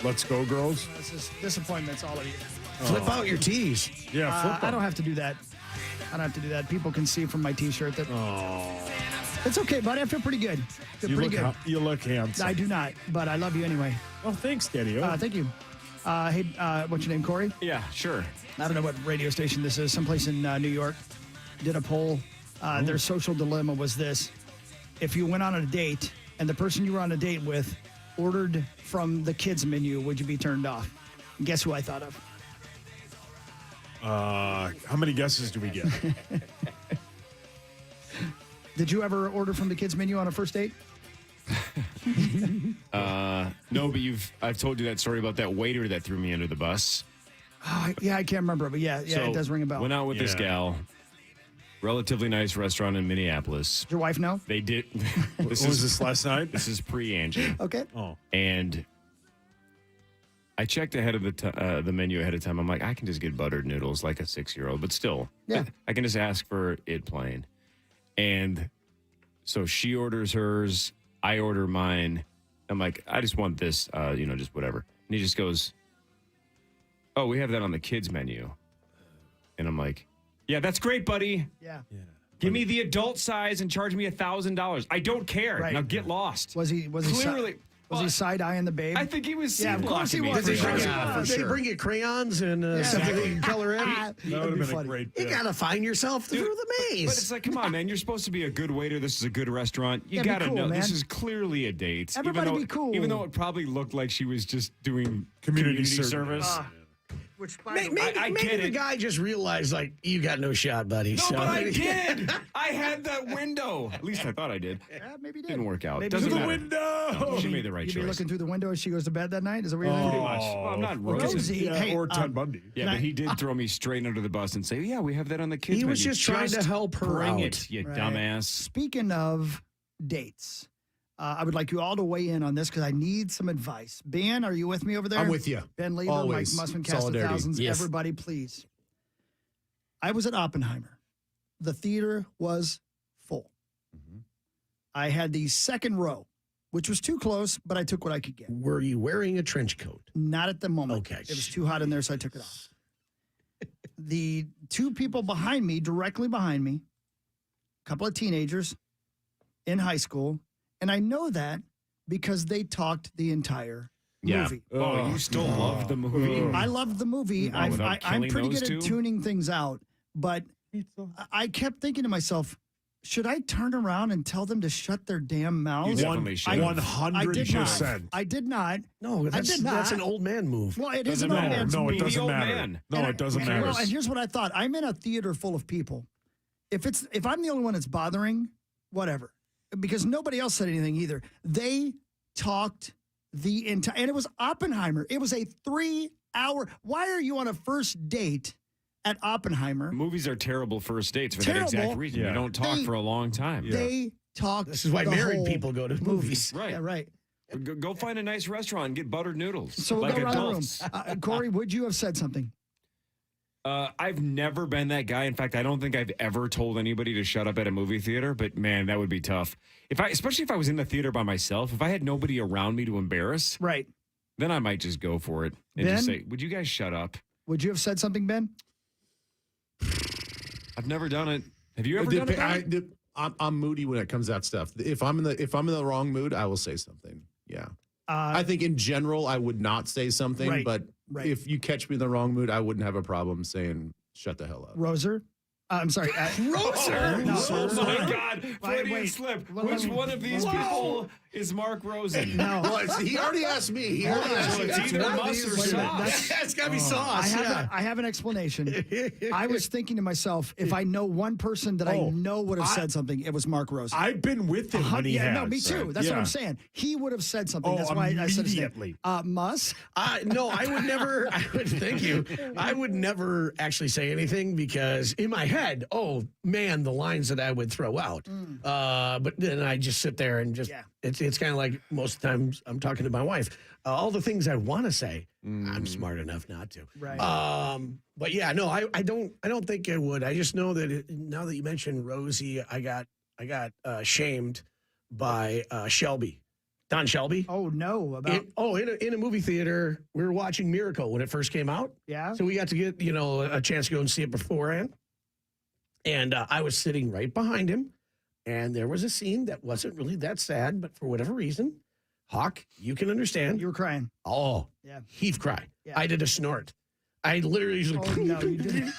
Let's go, girls. This is disappointments, all of you. Flip out your tees. Yeah, flip I don't have to do that. I don't have to do that. People can see from my T-shirt that. It's okay, buddy. I feel pretty good. You look handsome. I do not, but I love you anyway. Oh, thanks, Daddy. Thank you. Hey, what's your name, Corey? Yeah, sure. I don't know what radio station this is. Someplace in New York did a poll. Their social dilemma was this. If you went on a date and the person you were on a date with ordered from the kids menu, would you be turned off? And guess who I thought of? How many guesses do we get? Did you ever order from the kids menu on a first date? No, but I've told you that story about that waiter that threw me under the bus. Yeah, I can't remember, but yeah, So, it does ring a bell. Went out with this gal. Relatively nice restaurant in Minneapolis. Does your wife know? They did. Was this last night? This is pre-Angie. Okay. Oh. And I checked ahead of the menu ahead of time. I'm like, I can just get buttered noodles like a 6-year-old, but still, Yeah. I can just ask for it plain. And so she orders hers, I order mine. I'm like, I just want this, just whatever. And he just goes, oh, we have that on the kids menu. And I'm like, yeah, that's great, buddy. Yeah. Give me the adult size and charge me $1,000. I don't care. Right. Now get lost. Was he Clearly. Was he side-eyeing the babe? I think he was. Yeah, of course he was. Did For they bring you crayons and something that you can color in? That would have been a great You bit. got to find yourself through the maze. But it's like, come on, man. You're supposed to be a good waiter. This is a good restaurant. You Yeah, be got to cool, know. man. This is clearly a date. Everybody be cool. Even though it probably looked like she was just doing Community service. Which Maybe I get the it. guy just realized, like, you got no shot, buddy. No, but I did. I had that window. At least I thought I did. Yeah, maybe did. Didn't work out. Maybe Doesn't To the matter. window. No, she made the right You be choice. looking through the window as she goes to bed that night? Is that what you're Pretty doing? much. Well, I'm not Well, Rosie. Rosie, Yeah, hey, or Ted Bundy. Yeah, but he did throw me straight under the bus and say, yeah, we have that on the kids He was menu. just trying to help her Bring out. it, you Right. dumbass. Speaking of dates, I would like you all to weigh in on this because I need some advice. Ben, are you with me over there? I'm with you. Ben Lever, Always. Mike Mussman, Cast of Solidarity. Thousands. Yes. Everybody, please. I was at Oppenheimer. The theater was full. I had the second row, which was too close, but I took what I could get. Were you wearing a trench coat? Not at the moment. Okay. It was too hot in there, so I took it off. The two people behind me, directly behind me, a couple of teenagers in high school, and I know that because they talked the entire movie. Oh, you still love the movie? I loved the movie. Oh, without I'm killing pretty those good at two? tuning things out, but I kept thinking to myself, should I turn around and tell them to shut their damn mouths? You definitely should. I did 100%. not. I did not. No, I did not. that's an old man move. Well, it is Doesn't an old matter. man's No, it movie. doesn't old matter. man. No, it doesn't matter. Well, and here's what I thought. I'm in a theater full of people. If I'm the only one that's bothering, whatever. Because nobody else said anything either. They talked the entire, and it was Oppenheimer. It was a 3-hour. Why are you on a first date at Oppenheimer? Movies are terrible first dates for Terrible. that exact reason. Yeah. You don't talk They- for a long time. They talked. This is why the married whole people go to movie. movies. Right. Yeah, right. Go find a nice restaurant and get buttered noodles. So we'll like go around adults. the room. Corey, would you have said something? I've never been that guy. In fact, I don't think I've ever told anybody to shut up at a movie theater, but man, that would be tough. Especially if I was in the theater by myself, if I had nobody around me to embarrass, Right. then I might just go for it and Ben? just say, would you guys shut up? Would you have said something, Ben? I've never done it. Have you ever done it? Ben? I'm moody when it comes to that stuff. If I'm in the wrong mood, I will say something. Yeah. I think in general I would not say something, Right, but right. if you catch me in the wrong mood, I wouldn't have a problem saying shut the hell up. Roser? I'm sorry. Roser? No, Oh my Roser. God. Freudian wait. slip. Well, Which let me- one of these people is Mark Rosen? No. Well, he already asked me. He already asked So me. it's either One of Muss these or is- sauce. It's got to be sauce. I have an explanation. I was thinking to myself, if I know one person that I know would have said something, it was Mark Rosen. I've been with him when he yeah, has. no, me too. That's what I'm saying. He would have said something. Oh, That's why I said his name. immediately. Muss? No, I would never. Thank you. I would never actually say anything because in my head, oh man, the lines that I would throw out. But then I just sit there and just. Yeah. It's kind of like most of the times I'm talking to my wife. All the things I want to say, I'm smart enough not to. Right. But yeah, no, I don't think I would. I just know that now that you mentioned Rosie, I got shamed by Shelby. Don Shelby. Oh no! About In a movie theater, we were watching Miracle when it first came out. yeah. So we got to get, a chance to go and see it beforehand. And I was sitting right behind him. And there was a scene that wasn't really that sad, but for whatever reason, Hawk, you can understand. You were crying. Oh, Yeah. heave cry. Yeah. I did a snort. I literally was like, Oh no, you didn't.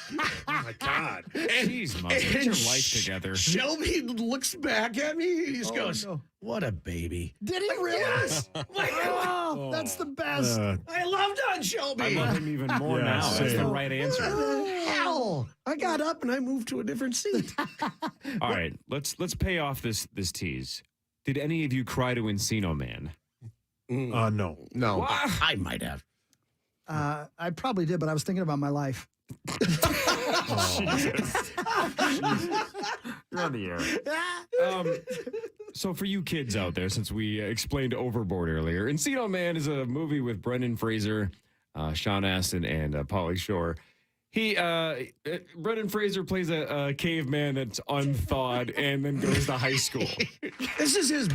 Oh my God. Jeez, Mom, get your life together. Shelby looks back at me. He just goes, no. "What a baby." Did he really? Yes. Like, Oh, that's the best. I love Don Shelby. I love him even more Yeah, now. That's the same. right answer. What the hell? I got up and I moved to a different seat. All right, let's pay off this tease. Did any of you cry to Encino Man? No. No. I might have. I probably did, but I was thinking about my life. You're on the air. So for you kids out there, since we explained Overboard earlier, Encino Man is a movie with Brendan Fraser, Sean Astin, and Pauly Shore. Brendan Fraser plays a caveman that's unthawed and then goes to high school. This is his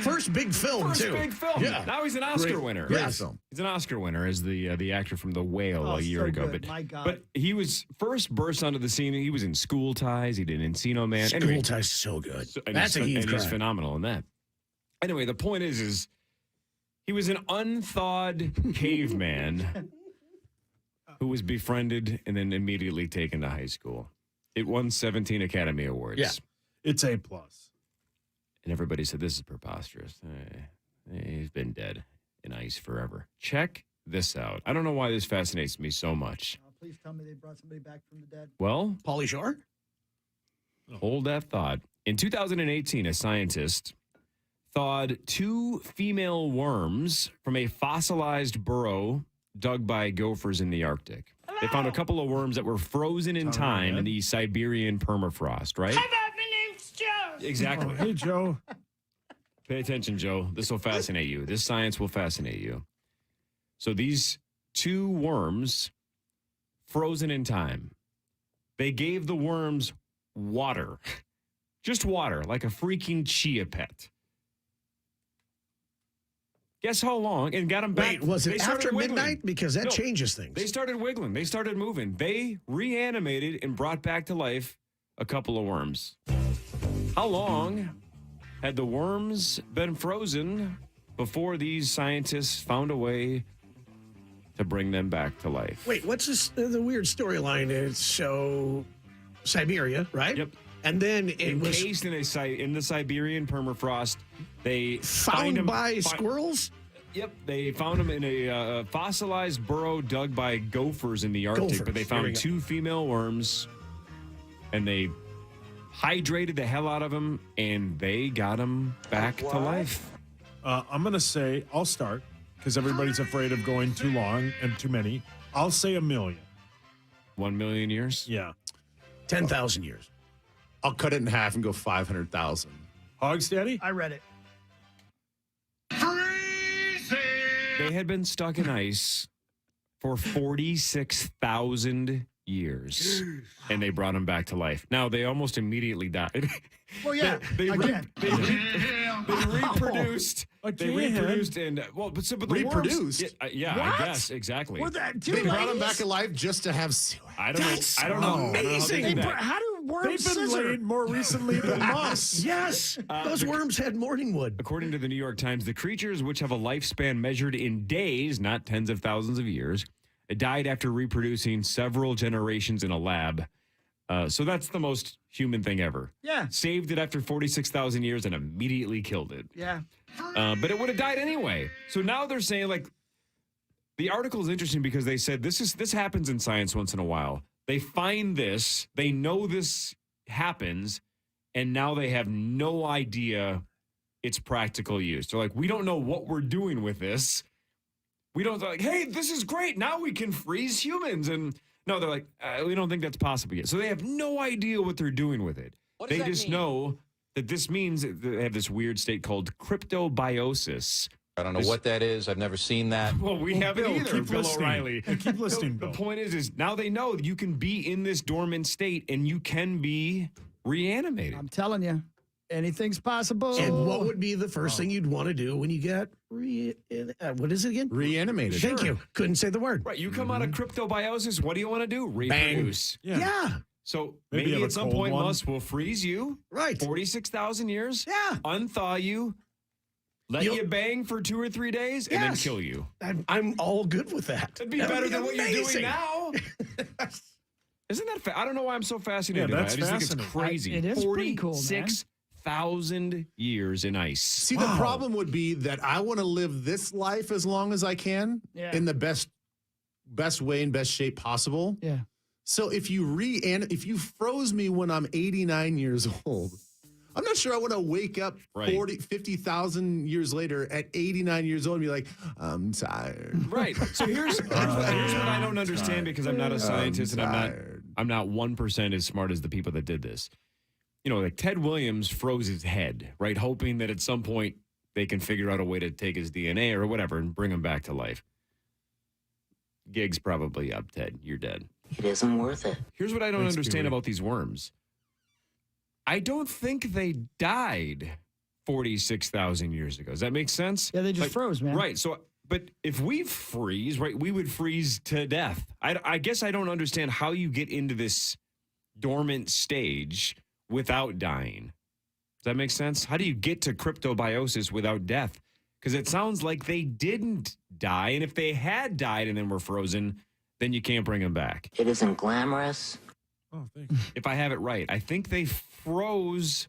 first big film, First too. big film. Yeah. Now he's an Oscar winner. Great film. He's an Oscar winner as the actor from The Whale Oh, a year so ago. good. But My God. but he was first burst onto the scene. He was in School Ties. He did Encino Man. School Anyway, Ties so good. and That's a heave he's cry. phenomenal in that. Anyway, the point is he was an unthawed caveman who was befriended and then immediately taken to high school. It won 17 Academy Awards. Yeah. It's A+. And everybody said, this is preposterous. He's been dead in ice forever. Check this out. I don't know why this fascinates me so much. Please tell me they brought somebody back from the dead. Well, Pauly Shore? hold that thought. In 2018, a scientist thawed 2 female worms from a fossilized burrow dug by gophers in the Arctic. They found a couple of worms that were frozen in time in the Siberian permafrost, right? My name's Joe. Exactly. Hey, Joe. Pay attention, Joe. This will fascinate you. This science will fascinate you. So these 2 worms, frozen in time, they gave the worms water. Just water, like a freaking chia pet. Guess how long? And got them back. Wait, was They it started after wiggling. midnight? Because that No. changes things. They started wiggling. They started moving. They reanimated and brought back to life a couple of worms. How long had the worms been frozen before these scientists found a way to bring them back to life? Wait, what's this, the weird storyline? It's so Siberia, right? Yep. And then it was Encased in the Siberian permafrost. They found by squirrels? Yep, they found them in a fossilized burrow dug by gophers in the Arctic. Gophers, But they there we found go. 2 female worms, and they hydrated the hell out of them, and they got them back to life. I'm going to say, I'll start, because everybody's afraid of going too long and too many. I'll say 1 million. 1 million years? Yeah. 10,000 years. I'll cut it in half and go 500,000. Hogs, Daddy? I read it. They had been stuck in ice for 46,000 years, and they brought them back to life. Now, they almost immediately died. Well, yeah. They again. reproduced. They Again. reproduced and but the Reproduced? Worms, yeah, What? I guess exactly. Were that two They brought him ladies? back alive just to have I don't That's know. I don't know. amazing. I don't know how they They did br- that. how do worms They've been scissor? laid more recently than us. Yes. Those worms had morning wood. According to the New York Times, the creatures, which have a lifespan measured in days, not tens of thousands of years, died after reproducing several generations in a lab. So that's the most human thing ever. Yeah. Saved it after 46,000 years and immediately killed it. Yeah. But it would have died anyway. So now they're saying, like, the article is interesting because they said this happens in science once in a while. They find this, they know this happens, and now they have no idea its practical use. They're like, we don't know what we're doing with this. We don't like, hey, this is great. Now we can freeze humans. And no, they're like, we don't think that's possible yet. So they have no idea what they're doing with it. They just know that this means that they have this weird state called cryptobiosis. I don't know what that is. I've never seen that. Well, we haven't Bill, either, keep Bill listening. O'Reilly. Keep listening, The Bill. point is now they know you can be in this dormant state and you can be reanimated. I'm telling you. Anything's possible. And what would be the first thing you'd want to do when you get what is it again? Reanimated. Thank you. Couldn't say the word. Right. You come out of cryptobiosis. What do you want to do? Reproduce. Yeah. So Maybe maybe have a at some cold point, one. Musk will freeze you. Right. 46,000 years. Yeah. Unthaw you. Let You'll- you bang for 2 or 3 days and then Yes. kill you. I'm all good with that. That'd be That would better than what you're doing amazing. now. Isn't that? I don't know why I'm so fascinated. Yeah, by that's it. I just think it's fascinating. crazy. It is pretty cool, man. 46,000 years in ice. See, the problem would be that I want to live this life as long as I can in the best way and best shape possible. Yeah. So if if you froze me when I'm 89 years old, I'm not sure I want to wake up Right. 50,000 years later at 89 years old and be like, I'm tired. Right. So here's what I don't understand because I'm not a scientist and I'm not 1% as smart as the people that did this. You know, like Ted Williams froze his head, right? Hoping that at some point they can figure out a way to take his DNA or whatever and bring him back to life. Gig's probably up, Ted. You're dead. It isn't worth it. Here's what I don't Thanks, understand Pee-wee. about these worms. I don't think they died 46,000 years ago. Does that make sense? Yeah, they just froze, man. Right. So, but if we freeze, right, we would freeze to death. I guess I don't understand how you get into this dormant stage without dying. Does that make sense? How do you get to cryptobiosis without death? Because it sounds like they didn't die. And if they had died and then were frozen, then you can't bring them back. It isn't glamorous. Oh, thanks. If I have it right, I think they froze,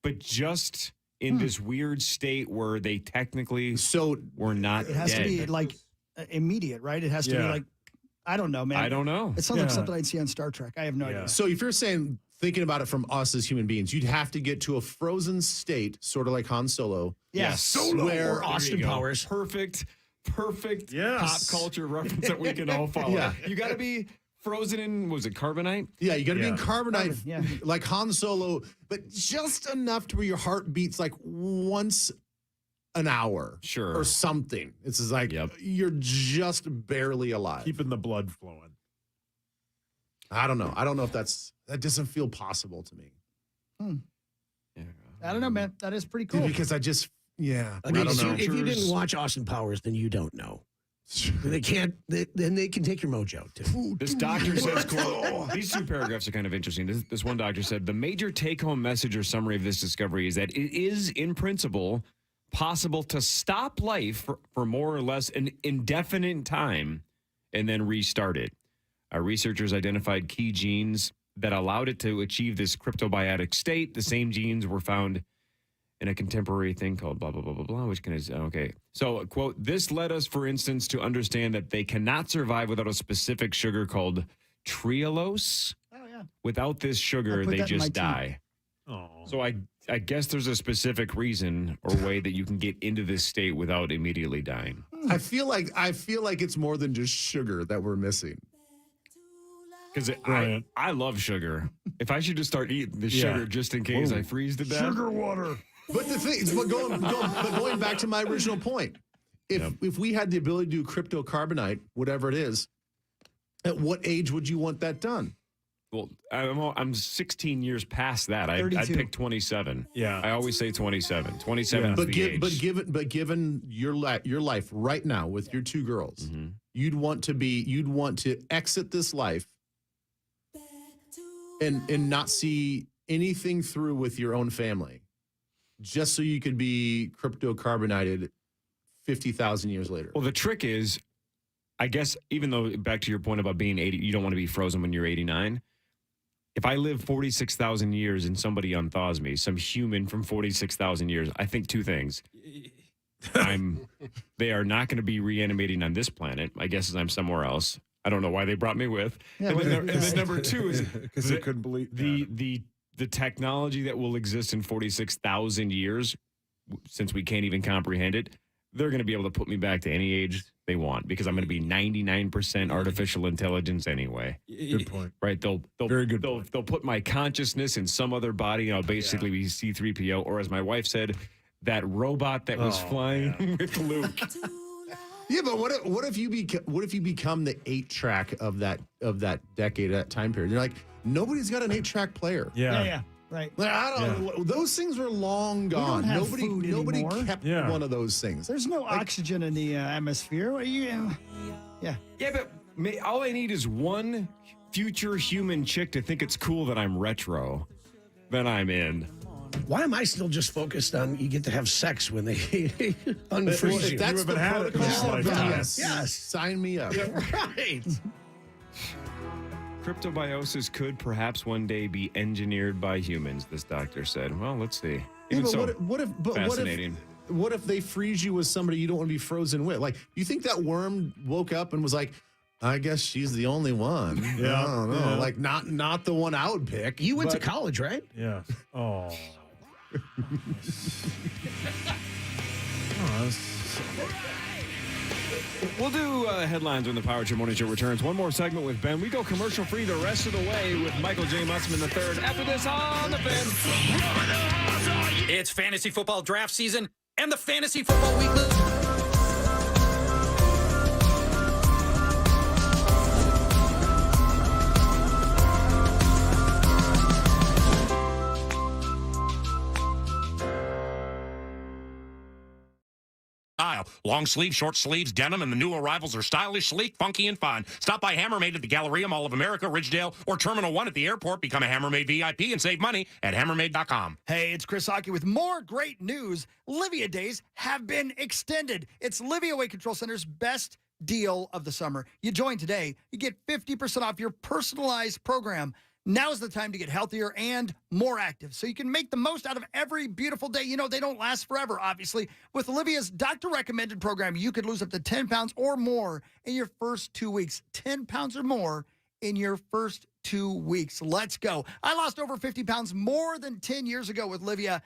but just in this weird state where they technically So were not It has dead. to be like immediate, right? It has to be Yeah. like, I don't know, man. I don't know. It sounds like Yeah. something I'd see on Star Trek. I have no Yeah. idea. So if you're thinking about it from us as human beings, you'd have to get to a frozen state, sort of like Han Solo. Yes. Solo Where- or Austin There you go. Powers. Perfect Yes. pop culture reference that we can all follow. Yeah. You got to be frozen in, was it carbonite? Yeah, you got to be Yeah. in carbonite, Yeah. like Han Solo, but just enough to where your heart beats like once an hour, Sure. or something. It's just like Yep. you're just barely alive. Keeping the blood flowing. I don't know. I don't know if that doesn't feel possible to me. Yeah. I don't know, man. That is pretty cool. Because I just, yeah, I mean, don't know. if you didn't watch Austin Powers, then you don't know. They can't. Then they can take your mojo too. This doctor says, quote, these two paragraphs are kind of interesting. This one doctor said, the major take-home message or summary of this discovery is that it is, in principle, possible to stop life for more or less an indefinite time and then restart it. Researchers identified key genes that allowed it to achieve this cryptobiotic state. The same genes were found in a contemporary thing called blah, blah, blah, blah, blah, which can is, okay. So, quote, this led us, for instance, to understand that they cannot survive without a specific sugar called trehalose. Oh, yeah. Without this sugar, I put they that in my just tea. die. Oh. So I guess there's a specific reason or way that you can get into this state without immediately dying. I feel like it's more than just sugar that we're missing. Because Brilliant. I love sugar. If I should just start eating the Yeah. sugar just in case I freeze to death. water. But the thing, but going back to my original point, if we had the ability to do cryptocarbonite, whatever it is, at what age would you want that done? Well, I'm 16 years past that. I'd 32. pick 27. Yeah. I always say 27. 27 Yeah. is the age. But given your life right now with your two girls, you'd want to exit this life and not see anything through with your own family, just so you could be cryptocarbonated 50,000 years later. Well, the trick is, I guess, even though back to your point about being 80, you don't want to be frozen when you're 89. If I live 46,000 years and somebody unthaws me, some human from 46,000 years, I think two things. They are not going to be reanimating on this planet. I guess as I'm somewhere else. I don't know why they brought me with. Yeah, and then number two is Because they couldn't believe the technology that will exist in 46,000 years, since we can't even comprehend it, they're going to be able to put me back to any age they want because I'm going to be 99% artificial intelligence anyway. Good point. Right? They'll Very good They'll put my consciousness in some other body, and I'll basically be C-3PO, or as my wife said, that robot that was flying with Luke. Yeah, but what if you become the 8-track of that decade, that time period? You're like, nobody's got an 8-track player. Yeah. Yeah. Right. Like, I don't know. Those things were long gone. don't have food Nobody anymore. kept Yeah. one of those things. There's no oxygen in the atmosphere. Yeah. Yeah, but all I need is one future human chick to think it's cool that I'm retro. Then I'm in. Why am I still just focused on you get to have sex when they unfreeze Well, you? if that's the haven't had it in this protocol, lifetime. yes. Sign me up. Right. Cryptobiosis could perhaps one day be engineered by humans, this doctor said. Well, let's see. Yeah, Even but so, fascinating. What if they freeze you with somebody you don't want to be frozen with? Like, you think that worm woke up and was like, I guess she's the only one. Yeah. I don't know. Yeah. Like, not the one I would pick. You went to but- college, right? Yeah. Oh. We'll do headlines when the Power Trip Morning Show returns. One more segment with Ben. We go commercial free the rest of the way with Michael J. Mussman III. After this on the Fan. It's fantasy football draft season and the Fantasy Football Weekly. Long sleeves, short sleeves, denim, and the new arrivals are stylish, sleek, funky, and fun. Stop by Hammermade at the Galleria, Mall of America, Ridgedale, or Terminal 1 at the airport. Become a Hammermade VIP and save money at hammermade.com. Hey, it's Chris Hockey with more great news. Livia Days have been extended. It's Livia Weight Control Center's best deal of the summer. You join today, you get 50% off your personalized program. Now's the time to get healthier and more active so you can make the most out of every beautiful day. You know, they don't last forever, obviously. With Olivia's doctor-recommended program, you could lose up to 10 pounds or more in your first 2 weeks. 10 pounds or more in your first 2 weeks. Let's go. I lost over 50 pounds more than 10 years ago with Livia.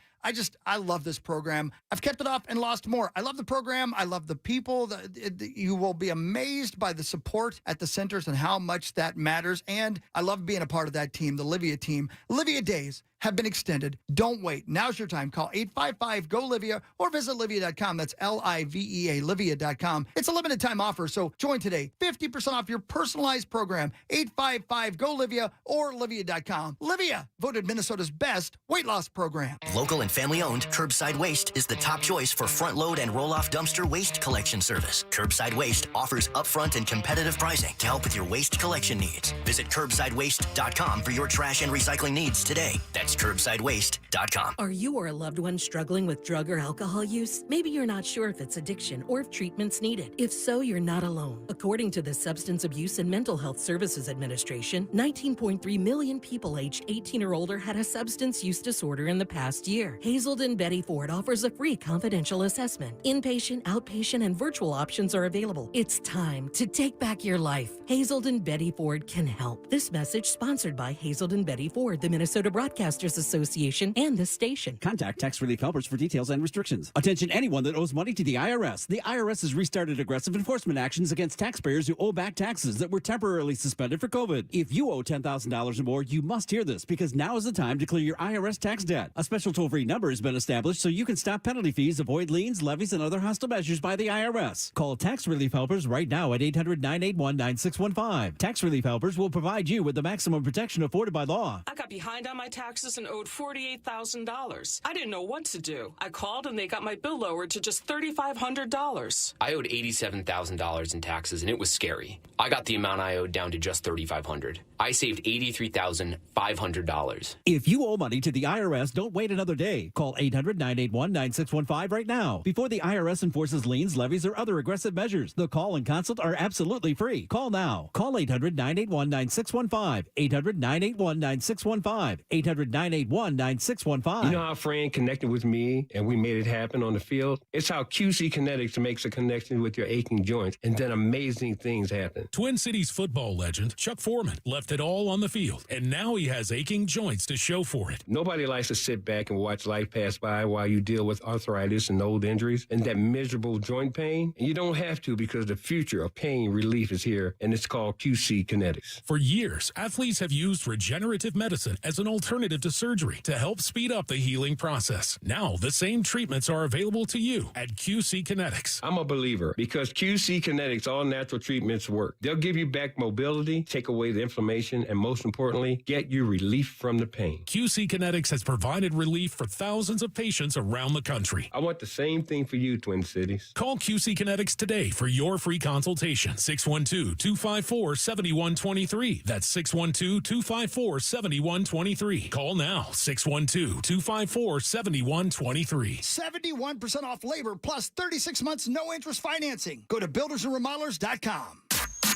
I love this program. I've kept it off and lost more. I love the program. I love the people. You will be amazed by the support at the centers and how much that matters. And I love being a part of that team, the Livia team. Livia Days have been extended. Don't wait. Now's your time. Call 855-GO-LIVIA or visit Livia.com. That's Livea, Livia.com. It's a limited time offer, so join today. 50% off your personalized program. 855-GO-LIVIA or Livia.com. Livia, voted Minnesota's best weight loss program. Local and family-owned, Curbside Waste is the top choice for front-load and roll-off dumpster waste collection service. Curbside Waste offers upfront and competitive pricing to help with your waste collection needs. Visit CurbsideWaste.com for your trash and recycling needs today. That's CurbsideWaste.com. Are you or a loved one struggling with drug or alcohol use? Maybe you're not sure if it's addiction or if treatment's needed. If so, you're not alone. According to the Substance Abuse and Mental Health Services Administration, 19.3 million people aged 18 or older had a substance use disorder in the past year. Hazelden Betty Ford offers a free confidential assessment. Inpatient, outpatient, and virtual options are available. It's time to take back your life. Hazelden Betty Ford can help. This message sponsored by Hazelden Betty Ford, the Minnesota Broadcasters Association, and this station. Contact Tax Relief Helpers for details and restrictions. Attention anyone that owes money to the IRS. The IRS has restarted aggressive enforcement actions against taxpayers who owe back taxes that were temporarily suspended for COVID. If you owe $10,000 or more, you must hear this because now is the time to clear your IRS tax debt. A special toll-free number has been established so you can stop penalty fees, avoid liens, levies, and other hostile measures by the IRS. Call Tax Relief Helpers right now at 800-981-9615. Tax Relief Helpers will provide you with the maximum protection afforded by law. I got behind on my taxes and owed $48,000. I didn't know what to do. I called and they got my bill lowered to just $3,500. I owed $87,000 in taxes and it was scary. I got the amount I owed down to just $3,500. I saved $83,500. If you owe money to the IRS, don't wait another day. Call 800-981-9615 right now before the IRS enforces liens, levies, or other aggressive measures. The call and consult are absolutely free. Call now. Call 800-981-9615. 800-981-9615. 800-981-9615. You know how Fran connected with me and we made it happen on the field? It's how QC Kinetics makes a connection with your aching joints, and then amazing things happen. Twin Cities football legend Chuck Foreman left it all on the field, and now he has aching joints to show for it. Nobody likes to sit back and watch life pass by while you deal with arthritis and old injuries and that miserable joint pain. And you don't have to, because the future of pain relief is here, and it's called QC Kinetics. For years, athletes have used regenerative medicine as an alternative to surgery to help speed up the healing process. Now, the same treatments are available to you at QC Kinetics. I'm a believer because QC Kinetics all natural treatments work. They'll give you back mobility, take away the inflammation, relaxation, and most importantly, get you relief from the pain. QC Kinetics has provided relief for thousands of patients around the country. I want the same thing for you, Twin Cities. Call QC Kinetics today for your free consultation. 612-254-7123. That's 612-254-7123. Call now. 612-254-7123. 71% off labor plus 36 months no interest financing. Go to buildersandremodelers.com.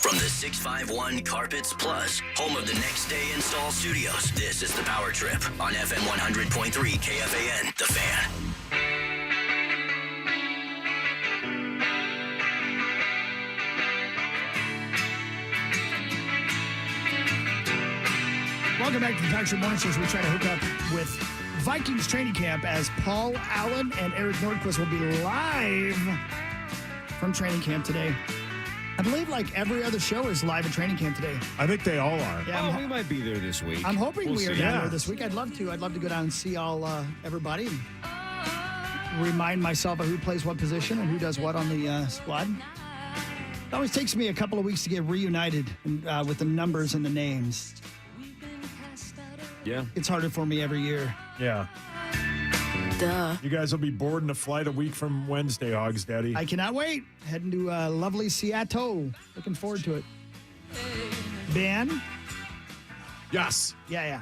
From the 651 Carpets Plus, home of the Next Day Install Studios, this is the Power Trip on FM 100.3 KFAN, The Fan. Welcome back to the Power Trip Morning Show, as we try to hook up with Vikings training camp as Paul Allen and Eric Nordquist will be live from training camp today. I believe like every other show is live at training camp today. I think they all are. Yeah, we might be there this week. I'm hoping we are see. down there this week. I'd love to. I'd love to go down and see everybody and remind myself of who plays what position and who does what on the squad. It always takes me a couple of weeks to get reunited with the numbers and the names. Yeah. It's harder for me every year. Yeah. Duh. You guys will be boarding a flight a week from Wednesday, Hogs Daddy. I cannot wait. Heading to lovely Seattle. Looking forward to it. Ben? Yes. Yeah.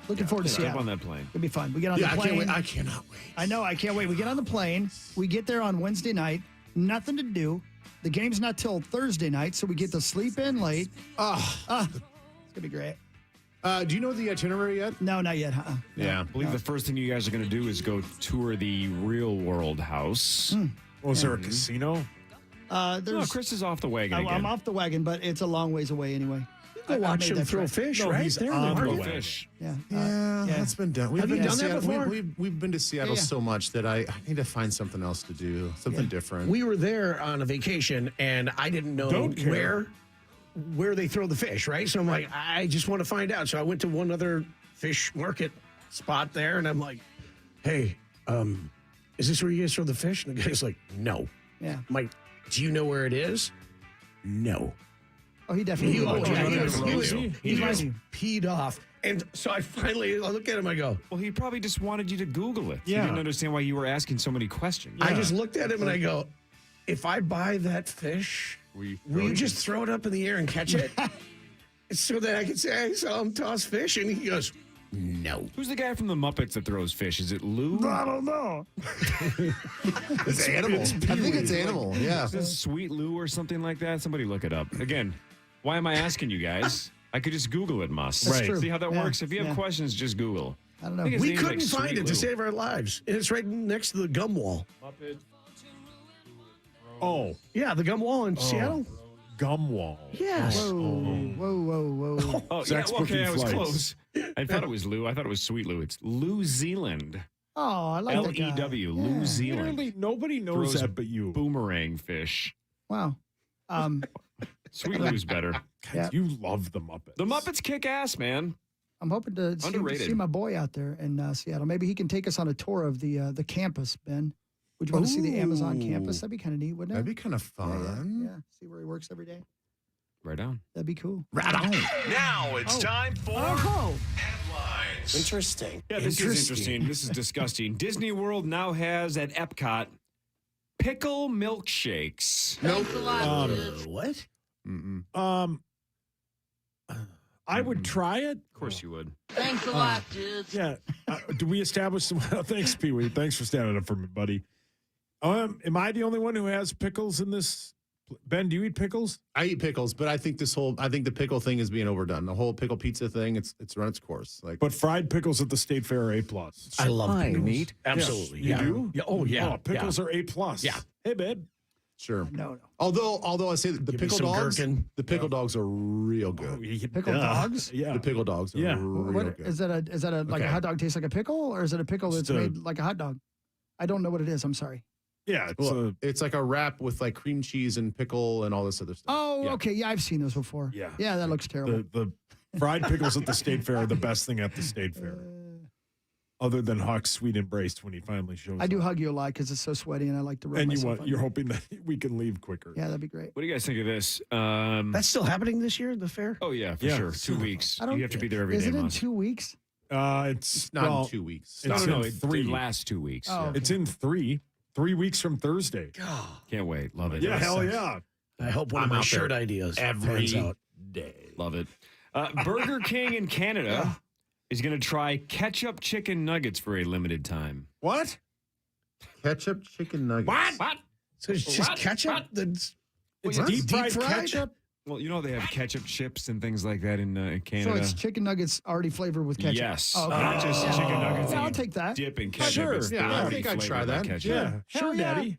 Looking forward to Jump Seattle. on that plane. It'll be fun. We get on the plane. I can't wait. I cannot wait. I know. I can't wait. We get on the plane. We get there on Wednesday night. Nothing to do. The game's not till Thursday night, so we get to sleep in late. It's going to be great. Do you know the itinerary yet? No, not yet. Yeah. I believe the first thing you guys are going to do is go tour the Real World House. Was there a casino? There's, Chris is off the wagon again. I'm off the wagon, but it's a long ways away anyway. Go watch him throw fish, No, right? he's There on they the are. wagon. Fish. Yeah. That's been done. Have you done that Seattle. before? We've been to Seattle Yeah. so much that I need to find something else to do, something different. We were there on a vacation, and I didn't know Don't care. where they throw the fish, right? So I'm like, I just want to find out. So I went to one other fish market spot there, and I'm like, hey, is this where you guys throw the fish? And the guy's like, no. Yeah. I'm like, do you know where it is? No. Oh, he definitely He will. was He's lying. peed off. And so I look at him, I go, Well, he probably just wanted you to Google it. Yeah. He didn't understand why you were asking so many questions. I just looked at him and I go, if I buy that fish, will you just throw it up in the air and catch it? So that I can say I saw him toss fish. And he goes, no. Who's the guy from the Muppets that throws fish? Is it Lou? I don't know. It's Animal. I think it's Animal. Yeah. Is this Sweet Lou or something like that? Somebody look it up. Again, why am I asking you guys? I could just Google it, Muss. That's true. See how that Yeah. works? If you have Yeah. questions, just Google. I don't know. I think his We name's couldn't like find Sweet it to Lou. save our lives. And it's right next to the gum wall. Oh, Yeah, the gum wall in Seattle. gum wall. Yes. Whoa. Oh, yeah, Sex well, okay, booking I was flights. close. I thought it was Lou. I thought it was Sweet Lou. It's Lou Zealand. Oh, I like that guy. L-E-W, Lou Zealand. Literally, nobody knows Throws that but you. Boomerang fish. Wow. Sweet Lou's better. Yeah. You love the Muppets. The Muppets kick ass, man. I'm hoping to Underrated. see my boy out there in Seattle. Maybe he can take us on a tour of the campus, Ben. Would you want to see the Amazon campus? That'd be kind of neat, wouldn't it? That'd be kind of fun. Yeah. See where he works every day. Right on. That'd be cool. Right on. Now it's time for Oh. headlines. Interesting. Yeah, this is interesting. This is disgusting. Disney World now has at Epcot pickle milkshakes. Nope. What? I would try it. Of course you would. Thanks a lot, dudes. Yeah. Do we establish some? Thanks, Pee Wee. Thanks for standing up for me, buddy. Am I the only one who has pickles in this? Ben, do you eat pickles? I eat pickles, but I think the pickle thing is being overdone. The whole pickle pizza thing, it's run its course. Like, But fried pickles at the State Fair are A+. I love pickles. neat. Absolutely. You yeah. do? Yeah. Oh, yeah. Oh, pickles yeah. are A+. Yeah. Hey, babe. sure. No. Although I say the Give me pickle some dogs, gherkin. the pickle dogs are real good. Pickle dogs? Yeah. The pickle dogs are Yeah. real What good. is that? Like a Okay. hot dog tastes like a pickle, or is it a pickle that's Just a- made like a hot dog? I don't know what it is. I'm sorry. Yeah. It's Well, it's like a wrap with like cream cheese and pickle and all this other stuff. Oh, Yeah. okay. Yeah, I've seen those before. Yeah. Yeah, that looks terrible. the fried pickles at the State Fair are the best thing at the State Fair. other than Hawk's sweet embrace when he finally shows I do up. hug you a lot because it's so sweaty and I like to rub And myself on you're hoping that we can leave quicker. Yeah, that'd be great. What do you guys think of this? That's still happening this year, the fair? Oh, yeah, for Yeah. sure. 2 weeks. I don't- You have to be there every Is day, it in Musk. 2 weeks? It's Not well, in 2 weeks. It's No, in it 3. lasts 2 weeks. Oh, okay. It's in 3 weeks from Thursday. Can't wait. Love it. Yeah, hell yeah. I hope one of my shirt ideas pans out. Day. Love it. Burger King in Canada is going to try ketchup chicken nuggets for a limited time. What? Ketchup chicken nuggets. What? So it's just What? ketchup? What? That's It's what? deep fried ketchup? Well, you know they have ketchup chips and things like that in Canada. So it's chicken nuggets already flavored with ketchup. Yes. Oh, okay. Not just chicken nuggets. Yeah, that I'll you take that. Dip in ketchup. Sure. It's Yeah, I already think I'd try flavored with that. ketchup. Yeah. Sure, Hell yeah. Daddy.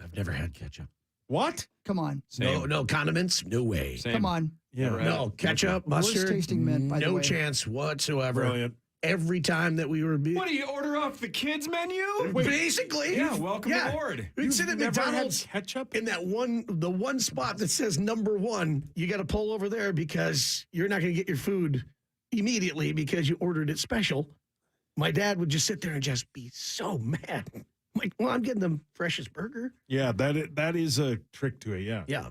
I've never had ketchup. What? Come on. Same. No condiments? No way. Same. Come on. Yeah. Never had No, it. ketchup, Worst mustard. tasting mint, by the no way. chance whatsoever. Brilliant. Every time that we were What do you order off the kids menu? basically, Yeah, welcome aboard. We'd sit at McDonald's ketchup in the one spot that says number 1. You got to pull over there because you're not going to get your food immediately because you ordered it special. My dad would just sit there and just be so mad. I'm like, well, I'm getting the freshest burger. Yeah, that is a trick to it. Yeah. Yeah.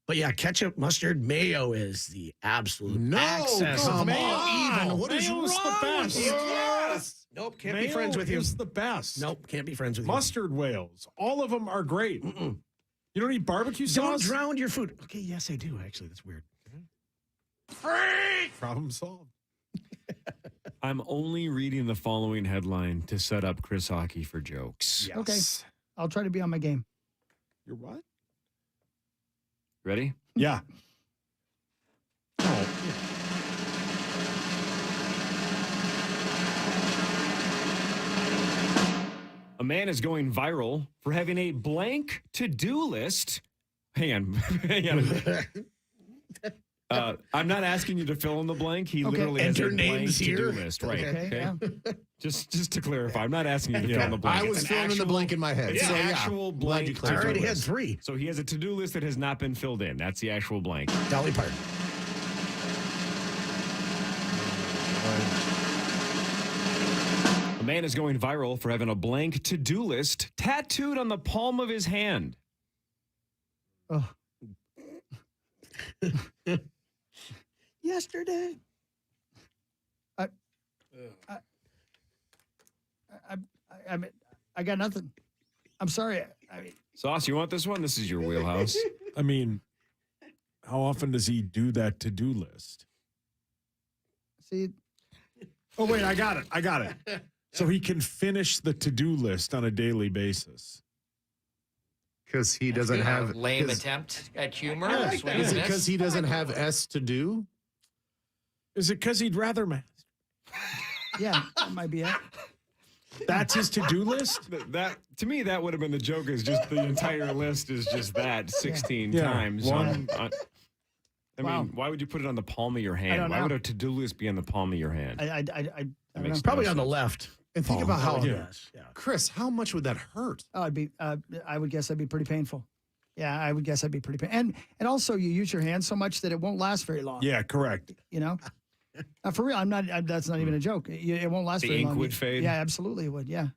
But yeah, ketchup, mustard, mayo is the absolute access. come Mayo on. even. What is Mayo's the wrong with best. you? Yes. Nope, can't be friends with you. Is the best. Nope, can't be friends with you. Mustard whales. All of them are great. Mm-mm. You don't eat barbecue Don't sauce? drown your food. Okay, yes, I do. Actually, that's weird. Problem solved. I'm only reading the following headline to set up Chris Hockey for jokes. Yes. Okay. I'll try to be on my game. You're what? Ready? Yeah. A man is going viral for having a blank to-do list. Hang on. Hang on. I'm not asking you to fill in the blank. He literally has a Enter blank names to-do here. list. Right. Okay, yeah. Just to clarify, I'm not asking you to fill in the blank. I was It's an filling in the actual- blank in my head. It's So, an yeah. actual Glad blank. you I clarified already this. had 3. So he has a to-do list that has not been filled in. That's the actual blank. Dolly Parton. A man is going viral for having a blank to-do list tattooed on the palm of his hand. Oh. Yesterday. I got nothing. I'm sorry. Sauce, you want this one? This is your wheelhouse. I mean, how often does he do that to-do list? See, Oh, wait, I got it. So he can finish the to-do list on a daily basis. Because he doesn't have lame his- attempt at humor. I or like swing that. Is and it miss. because he doesn't have S to do? Is it because he'd rather yeah, that might be it. That's his to-do list? That to me, that would have been the joke. Is just the entire list is just that 16 Yeah. times. One- I Wow. mean, why would you put it on the palm of your I hand? don't Why know. would a to-do list be on the palm of your hand? I don't makes know. Probably no on the sense. left. And think about how, Yes. Yeah. Chris, how much would that hurt? Oh, I would guess that'd be pretty painful. Yeah, I would guess that'd be pretty painful. And also, you use your hands so much that it won't last very long. Yeah, correct. You know, for real. That's not even a joke. It won't last The very ink long. would fade? Yeah, absolutely, it would. Yeah.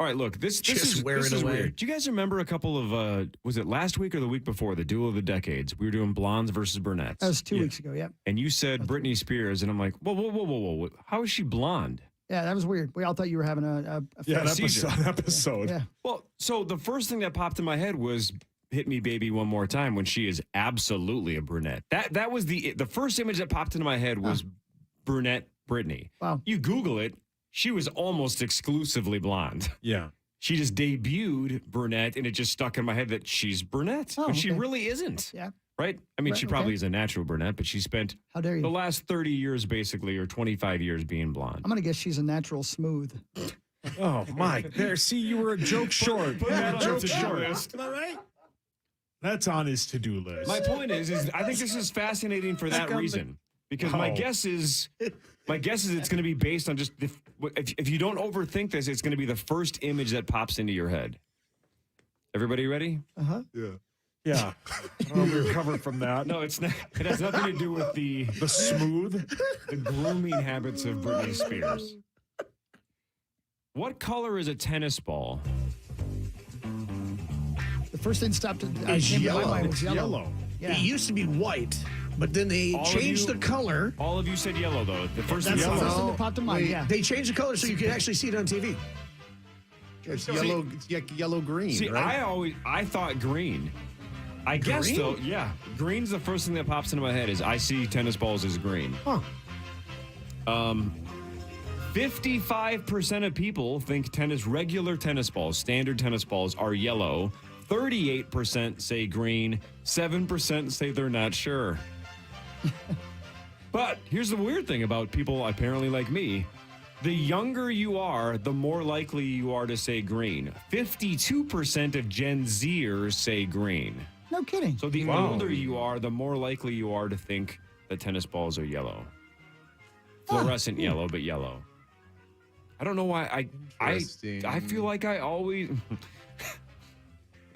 All right, look, this Just is wear this it is away. weird. Do you guys remember a couple of was it last week or the week before, the duel of the decades? We were doing blondes versus brunettes. That was 2 weeks ago. Yeah. And you said Britney Spears, and I'm like, whoa. How is she blonde? Yeah, that was weird. We all thought you were having a Yeah, procedure. an episode. Yeah. Well, so the first thing that popped in my head was "Hit Me, Baby, One More Time" when she is absolutely a brunette. That was the first image that popped into my head was brunette Britney. Wow. You Google it, she was almost exclusively blonde. Yeah. She just debuted brunette, and it just stuck in my head that she's brunette, Oh, but she okay. really isn't. Yeah. Right? I mean, Right, she probably okay. is a natural brunette, but she spent How dare you? the last 30 years, basically, or 25 years being blonde. I'm gonna guess she's a natural smooth. Oh, my. There, see, you were a joke short. Put that on joke the to-do short. list. Am I right? That's on his to-do list. My point is I think this is fascinating for that reason. Because my Oh. guess is it's going to be based on just if you don't overthink this, it's going to be the first image that pops into your head. Everybody ready? Yeah. Oh, we recovered from that. No, it's not. It has nothing to do with the smooth, the grooming habits of Britney Spears. What color is a tennis ball? The first thing stopped Is came to my yellow. mind was It's yellow. yellow. Yeah. It used to be white, but then they All of changed you- the color. All of you said yellow, though. The first That's yellow. the first thing that popped in mind. Wait. Yeah. They changed the color so you could actually see it on TV. It's yellow, yellow green. See, right? I thought green. I guess Green? though, yeah. Green's the first thing that pops into my head is I see tennis balls as green. Huh. 55% of people think regular tennis balls, standard tennis balls are yellow. 38% say green. 7% say they're not sure. But here's the weird thing about people apparently like me. The younger you are, the more likely you are to say green. 52% of Gen Zers say green. No kidding. So the older you are, the more likely you are to think that tennis balls are yellow. Fluorescent yellow, but yellow. I don't know why I feel like I always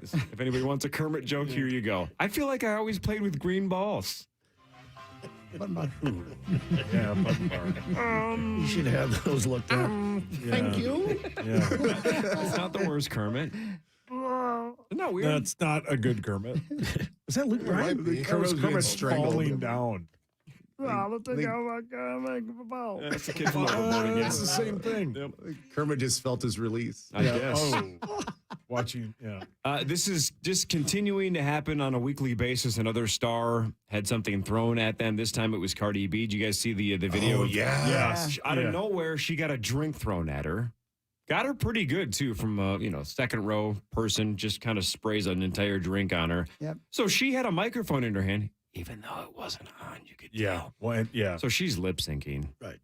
if anybody wants a Kermit joke, here you go. I feel like I always played with green balls. Button bar. Yeah, button bar. You should have those looked at. Thank you. Yeah. That's not the worst, Kermit. Isn't that weird? That's not a good Kermit. Was that Luke Bryan? Kermit's falling down. That's the kid from Overboard again. It's the same thing. Kermit just felt his release. I guess. Oh. Watching, yeah. This is just continuing to happen on a weekly basis. Another star had something thrown at them. This time it was Cardi B. Did you guys see the video? Oh, yeah. Yes. Out of nowhere, she got a drink thrown at her. Got her pretty good, too, from a second row person. Just kind of sprays an entire drink on her. Yep. So she had a microphone in her hand. Even though it wasn't on, you could tell. Well, yeah. So she's lip syncing. Right.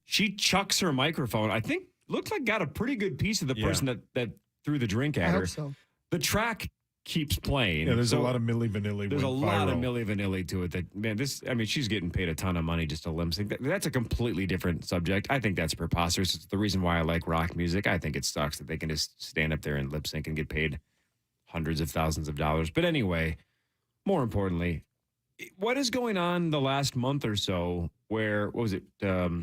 She chucks her microphone. I think looked like got a pretty good piece of the person that threw the drink at I her. hope so. The track keeps playing. Yeah, there's So a lot of Milli Vanilli. There's a lot of viral. Milli Vanilli to it. She's getting paid a ton of money just to lip sync. That's a completely different subject. I think that's preposterous. It's the reason why I like rock music. I think it sucks that they can just stand up there and lip sync and get paid hundreds of thousands of dollars. But anyway, more importantly, what is going on the last month or so where, what was it? Was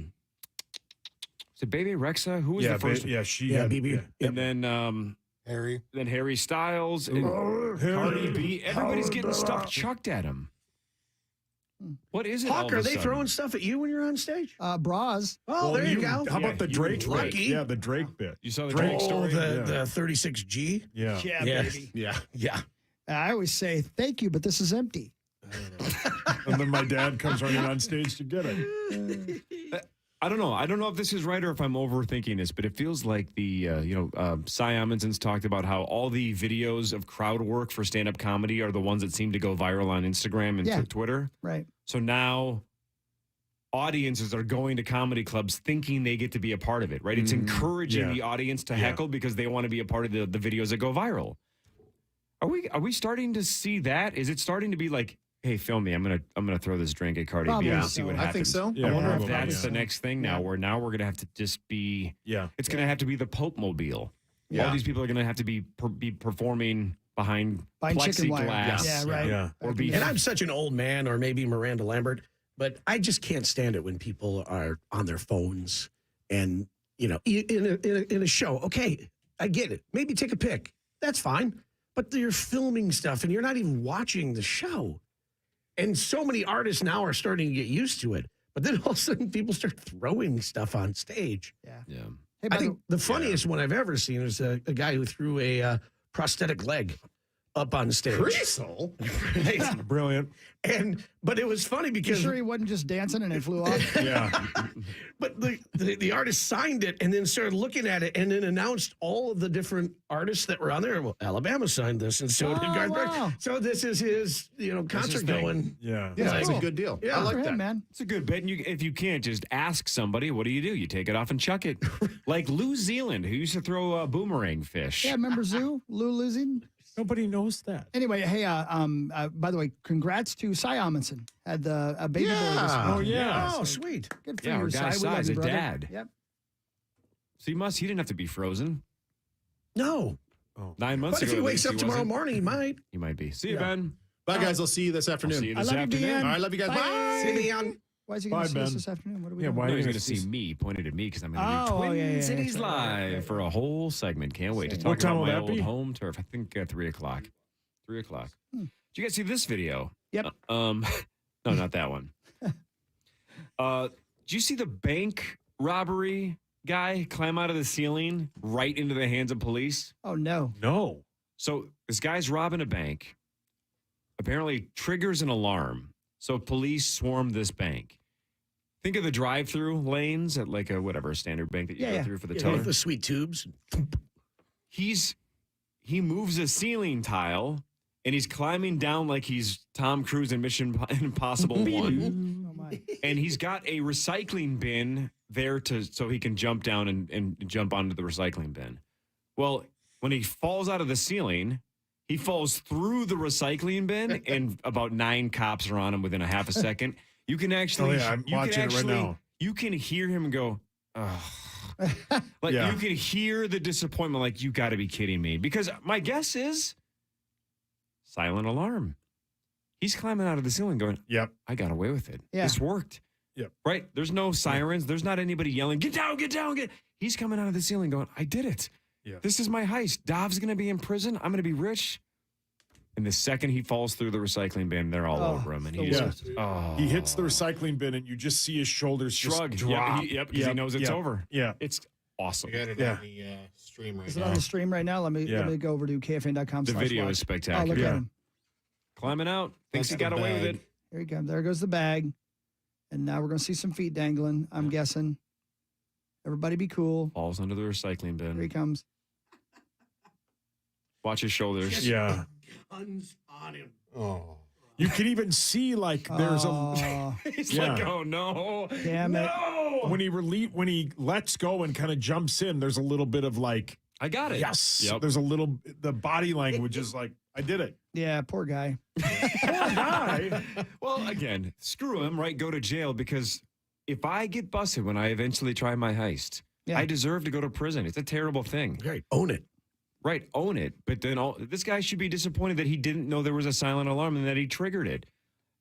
it Baby Rexha? Who was the first? She had BB. And then Harry. Then Harry Styles and Cardi B. Everybody's getting stuff chucked at him. What is it? Hawk, are they throwing stuff at you when you're on stage? Bras. Oh, there you go. How about the Drake bit? lucky. Yeah, the Drake bit. You saw the Drake story? The 36G? Yeah. Yeah, Yes. baby. Yeah. I always say thank you, but this is empty. And then my dad comes running on stage to get it. I don't know. I don't know if this is right or if I'm overthinking this, but it feels like Cy Amundsen's talked about how all the videos of crowd work for stand-up comedy are the ones that seem to go viral on Instagram and Twitter. Right. So now audiences are going to comedy clubs thinking they get to be a part of it, right? It's encouraging the audience to heckle because they want to be a part of the videos that go viral. Are we starting to see that? Is it starting to be like, hey, film me. I'm gonna throw this drink at Cardi B and see what happens. I think so. I wonder if probably, that's the next thing now, where now we're gonna have to just be. Yeah. It's gonna have to be the Pope Mobile. Yeah. All these people are gonna have to be performing behind chicken wire. plexiglass. Yeah, right. Yeah. Or be. And I'm such an old man, or maybe Miranda Lambert, but I just can't stand it when people are on their phones and, in a show. Okay, I get it. Maybe take a pic. That's fine. But you're filming stuff and you're not even watching the show. And so many artists now are starting to get used to it. But then all of a sudden people start throwing stuff on stage. Yeah. Yeah. I think the funniest one I've ever seen is a guy who threw a prosthetic leg up on stage. Pretzel? Right. Brilliant. But it was funny You because sure he wasn't just dancing and it flew off? Yeah. but the artist signed it and then started looking at it and then announced all of the different artists that were on there. Well, Alabama signed this, and so did Garth Brooks. wow. So this is his, concert going. Yeah. Yeah, it's cool. a good deal. Yeah. I like For him, that. man. It's a good bet. And if you can't just ask somebody, what do? You take it off and chuck it. Like Lou Zealand, who used to throw a boomerang fish. Yeah, remember Zoo? Lou losing? Nobody knows that. Anyway, hey, by the way, congrats to Cy Amundsen. Had the baby boy. This Yeah. week. Oh, yeah. Oh, sweet. Good for Yeah, you, our guy Cy. We love Cy's you, a brother. dad. Yep. So he didn't have to be frozen. No. 9 months But ago. if he at wakes least up he tomorrow wasn't. morning, he might. He might be. See you, Yeah. Ben. Bye, guys. I'll see you this afternoon. See you I this love you, afternoon. Ben. All right, love you guys. Bye. See you on. Why is he going to Bye, see us Ben. this afternoon? What are we Yeah, doing? why No, are he's you going to see me, pointed at me, because I'm going to do Oh, Twin yeah, Cities that's right, Live for a whole segment. Can't wait to Same. talk What time about will my that old be? home turf. I think at 3 o'clock. 3 o'clock. Did you guys see this video? Yep. No, not that one. Did you see the bank robbery guy climb out of the ceiling right into the hands of police? Oh, no. No. So this guy's robbing a bank, apparently triggers an alarm. So police swarm this bank. Think of the drive-through lanes at like a standard bank that you go through for the teller. With the sweet tubes. He moves a ceiling tile and he's climbing down like he's Tom Cruise in Mission Impossible 1. Oh, my. And he's got a recycling bin there so he can jump down and jump onto the recycling bin. Well, when he falls out of the ceiling, he falls through the recycling bin and about 9 cops are on him within a half a second. You can actually, I'm watching it right now. You can hear him go, oh. Like you can hear the disappointment, like, you got to be kidding me. Because my guess is silent alarm. He's climbing out of the ceiling going, yep, I got away with it. Yeah. This worked. Yep. Right? There's no sirens. There's not anybody yelling, get down, get down, get. He's coming out of the ceiling going, I did it. Yeah. This is my heist. Dov's going to be in prison. I'm going to be rich. And the second he falls through the recycling bin, they're all over him. And he's just, He hits the recycling bin, and you just see his shoulders shrug. just drop. Yep, because he knows it's over. Yeah. It's awesome. I got it on the stream right Is it now. on the stream right now? Let me go over to kfn.com. The video watch. is spectacular. Oh, look at him. Climbing out. Thinks That's he got the away with bag. it. There he comes. There goes the bag. And now we're going to see some feet dangling, I'm guessing. Everybody be cool. Falls under the recycling bin. Here he comes. Watch his shoulders. Yeah. Guns on him. Oh. You can even see like there's a. He's like, oh no. Damn it. No. When he lets go and kind of jumps in, there's a little bit of like, I got it. yes. Yep. There's a little, the body language is like, I did it. Yeah, poor guy. Poor guy. Well, again, screw him, right? Go to jail, because if I get busted when I eventually try my heist, I deserve to go to prison. It's a terrible thing. Right. Own it. Right. Own it. But then this guy should be disappointed that he didn't know there was a silent alarm and that he triggered it.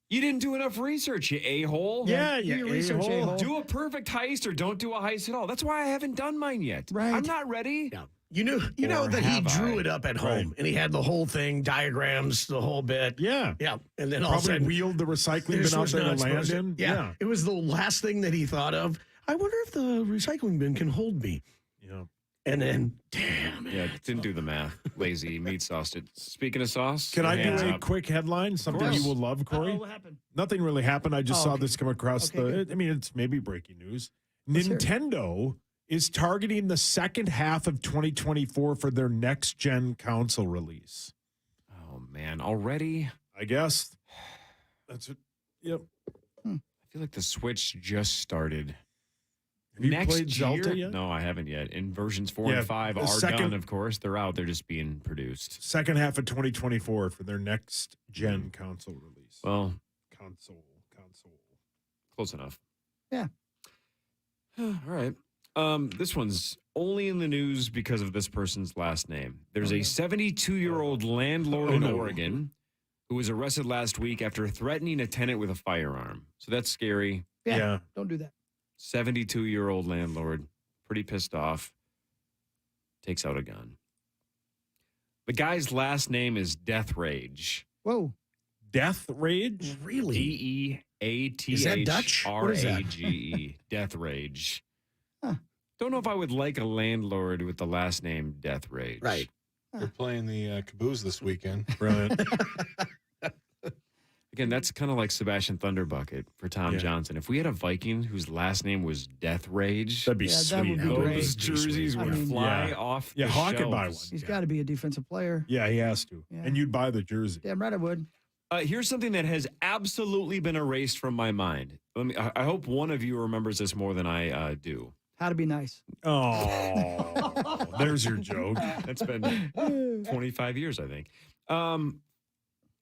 You didn't do enough research, you a-hole. Yeah, you you research a-hole. a-hole. Do a perfect heist or don't do a heist at all. That's why I haven't done mine yet. Right. I'm not ready. Yeah. You know Or that he have drew I? it up at home Right. and he had the whole thing, diagrams, the whole bit. Yeah. Yeah. And then all of a Probably sudden, wheeled the recycling this bin out was there to not land supposed to- in. Yeah. It was the last thing that he thought of. I wonder if the recycling bin can hold me. Yeah. And then, damn it. Yeah, didn't do the math. Lazy meat sauce. Speaking of sauce, Can I do hands a up. quick headline? Something you will love, Corey? What happened? Nothing really happened. I just saw okay. this come across Okay, I mean, it's maybe breaking news. Let's hear it. Nintendo is targeting the second half of 2024 for their next gen console release. Oh man, already? I guess that's it. Yep. I feel like the Switch just started. Have you Next played Zelda year? yet? No, I haven't yet. And versions 4 Yeah, and 5 the are second- done, of course. They're out. They're just being produced. Second half of 2024 for their next gen console release. Well, console. close enough. Yeah. All right. This one's only in the news because of this person's last name. There's a 72-year-old landlord in Oregon who was arrested last week after threatening a tenant with a firearm. So that's scary. Yeah. Don't do that. 72-year-old landlord, pretty pissed off, takes out a gun. The guy's last name is Death Rage. Whoa. Death Rage? Really? DEATHRAGE. Is that Dutch? What is that? Death Rage. Huh. Don't know if I would like a landlord with the last name Death Rage. Right. They're playing the caboose this weekend. Brilliant. Again, that's kind of like Sebastian Thunderbucket for Tom Johnson. If we had a Viking whose last name was Death Rage, That'd be Yeah, that sweet. would be great. those jerseys I would mean, fly off Yeah, the Hawk could buy shelves. one. He's got to be a defensive player. Yeah, he has to. Yeah. And you'd buy the jersey. Damn right I would. Here's something that has absolutely been erased from my mind. I hope one of you remembers this more than I do. How to be nice. Oh, there's your joke. That's been 25 years, I think.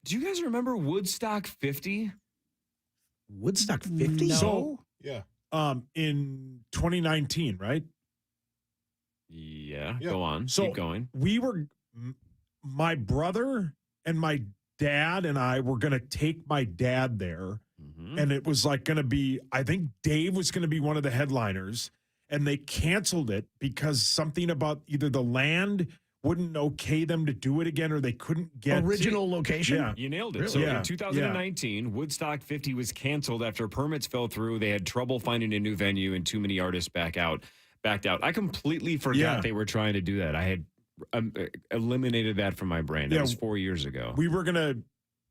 Do you guys remember Woodstock 50? Woodstock 50? No. So, Yeah. in 2019, right? Yeah, Yeah. go on. So Keep going. my brother and my dad and I were going to take my dad there. Mm-hmm. and it was like going to be, I think Dave was going to be one of the headliners, and they canceled it because something about either the land wouldn't okay them to do it again, or they couldn't get original location. Yeah. You nailed it. Really? So Yeah. in 2019, Woodstock 50 was canceled after permits fell through. They had trouble finding a new venue, and too many artists backed out. I completely forgot they were trying to do that. I had eliminated that from my brain. That was 4 years ago. We were going to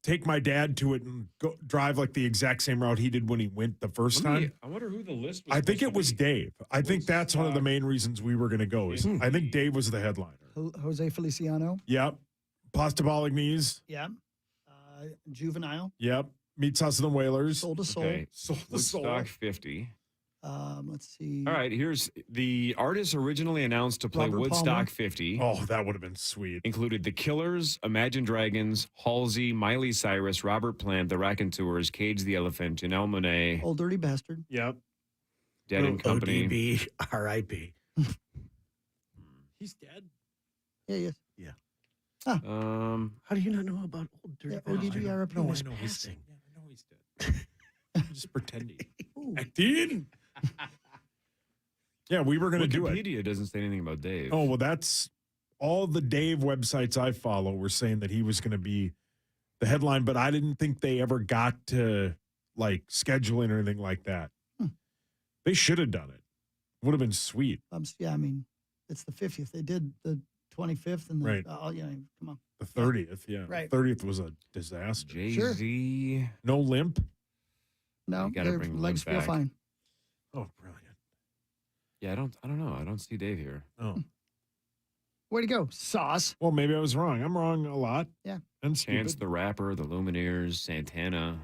take my dad to it and go drive like the exact same route he did when he went the first time. I wonder who the list was. I think it was Dave. I think that's one of the main reasons we were going to go. I think Dave was the headliner. Jose Feliciano. Yep. Pasta Bolognese. Yeah. Juvenile. Yep. Meat Sauce and the Whalers. Soul to Soul. Okay. Soul to Soul. Woodstock 50. Let's see. All right, here's the artists originally announced to play Robert Woodstock Palmer. 50. Oh, that would have been sweet. Included The Killers, Imagine Dragons, Halsey, Miley Cyrus, Robert Plant, The Raconteurs, Cage the Elephant, Janelle Monáe, Old Dirty Bastard. Yep. Dead and Company. ODB, R.I.P. He's dead. Yeah, yes. Yeah. How do you not know about Old Dirty Yeah, ODB, RIP. No, I He's know he's dead. passing. Yeah, I know he's dead. I'm just pretending. Acting. Yeah, we were going to do it. Wikipedia doesn't say anything about Dave. Oh, well, that's all the Dave websites I follow were saying that he was going to be the headline, but I didn't think they ever got to like scheduling or anything like that. They should have done it. Would have been sweet. Yeah, I mean, it's the 50th. They did the 25th and the, Right. come on. The 30th, yeah. Right. 30th was a disaster. Jay-Z. No limp. No, You gotta their bring legs Limp feel back. fine. Oh, brilliant. Yeah, I don't know. I don't see Dave here. Oh. Way to go, Sauce. Well, maybe I was wrong. I'm wrong a lot. Yeah. And Chance stupid. the Rapper, the Lumineers, Santana.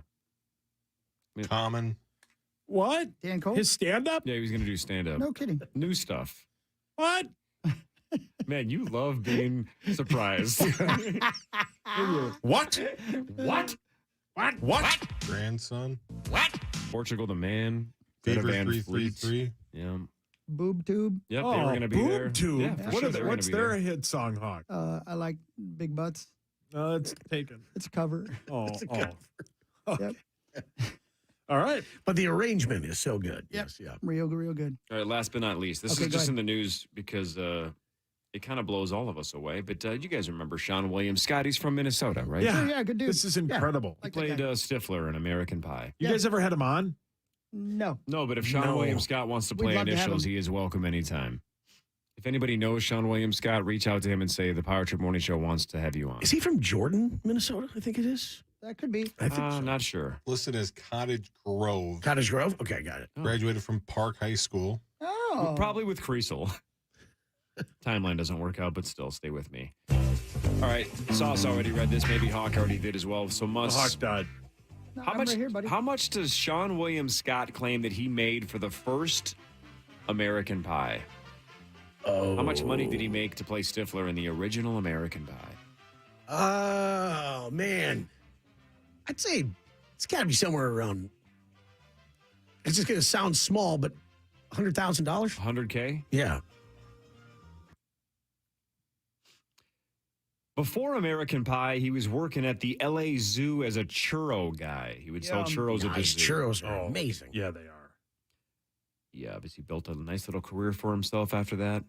Common. What? Dan Cole? His stand-up? Yeah, he was going to do stand-up. No kidding. New stuff. What? Man, you love being surprised. What? What? What? What? Grandson. What? Portugal the Man. Fever Greta Van 333. Fleet. Yeah. Boob Tube. Yep, they were going to be there. Tube. Yeah, for What sure are they were what's gonna be their there. hit song, Hawk? I like Big Butts. It's taken. It's a cover. Oh, It's a cover. Yep. All right. But the arrangement is so good. Yep. Yes, yeah. Real good. All right, last but not least, this Okay, is go just ahead. in the news because it kind of blows all of us away. But you guys remember Sean William Scott? He's from Minnesota, right? Yeah. Oh, yeah, good dude. This is incredible. He Like that played guy. Stifler in American Pie. You guys ever had him on? No. No, but if Sean No. William Scott wants to We'd play love to have initials, him. he is welcome anytime. If anybody knows Sean William Scott, reach out to him and say the Power Trip Morning Show wants to have you on. Is he from Jordan, Minnesota? I think it is. That could be. I think so. Not sure. Listed as Cottage Grove. Cottage Grove? Okay, got it. Graduated from Park High School. Oh. Probably with Creasel. Timeline doesn't work out, but still, stay with me. All right, Sauce already read this. Maybe Hawk already did as well. So must. Hawk died. No, How I'm much? right here, buddy. How much does Sean William Scott claim that he made for the first American Pie? Oh. How much money did he make to play Stifler in the original American Pie? Oh, man. I'd say it's got to be somewhere around. It's just going to sound small, but $100,000? 100K? Yeah. Before American Pie, he was working at the LA Zoo as a churro guy. He would sell churros at the Nice zoo. churros are amazing. Yeah, they are. He obviously built a nice little career for himself after that.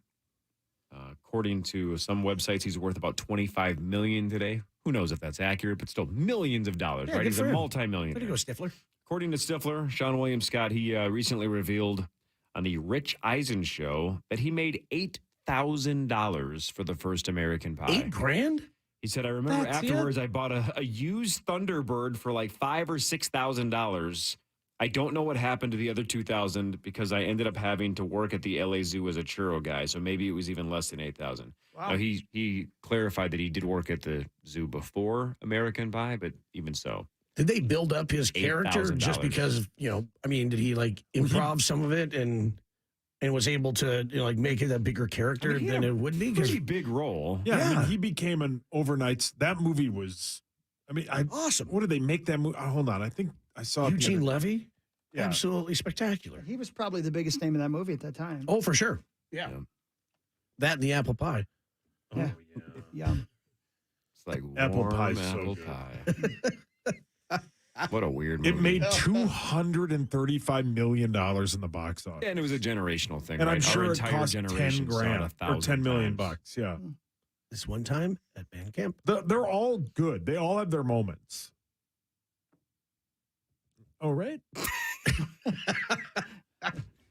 According to some websites, he's worth about $25 million today. Who knows if that's accurate, but still millions of dollars, Yeah, right? good He's for a him. multi-millionaire. Way to go, Stifler. According to Stifler, Sean William Scott, he recently revealed on the Rich Eisen show that he made $8,000 for the first American Pie. $8,000? He said, I remember That's it? afterwards I bought a used Thunderbird for like $5,000 or $6,000. I don't know what happened to the other $2,000 because I ended up having to work at the LA Zoo as a churro guy. So maybe it was even less than $8,000. Wow. Now, he clarified that he did work at the zoo before American Pie, but even so. Did they build up his character just $8,000. because, I mean, did he like improv some of it and was able to like make it a bigger character he than had it would be? 'Cause- Pretty big role. Yeah, I Yeah. mean, he became an overnight. That movie was, awesome. What did they make that movie? Hold on. I think I saw it the Eugene other- Levy? Yeah. Absolutely spectacular. He was probably the biggest name in that movie at that time. Oh, for sure. Yeah. That and the apple pie. Yeah. Yum. It's like Apple warm pie's so apple good. pie. What a weird movie. It made $235 million in the box office. Yeah, and it was a generational thing, And right? I'm sure Our it entire cost generation 10 saw it grand 1,000 or 10 million times. bucks. Yeah. This one time at band camp. They're all good. They all have their moments. Oh, right.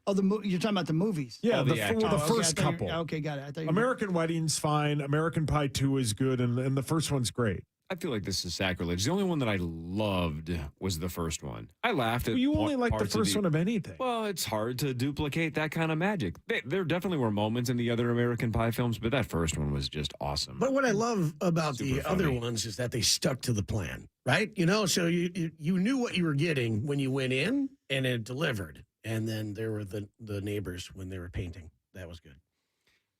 Oh, you're talking about the movies. Yeah, All the the actors. first couple. Okay, got it. I thought you American Wedding's fine. American Pie 2 is good, and the first one's great. I feel like this is sacrilege. The only one that I loved was the first one. I laughed at Well, you only like the parts of first one of anything. Well, it's hard to duplicate that kind of magic. There definitely were moments in the other American Pie films, but that first one was just awesome. But what I love about Super the other funny. ones is that they stuck to the plan, right? You know, so you knew what you were getting when you went in, and it delivered. And then there were the neighbors when they were painting. That was good.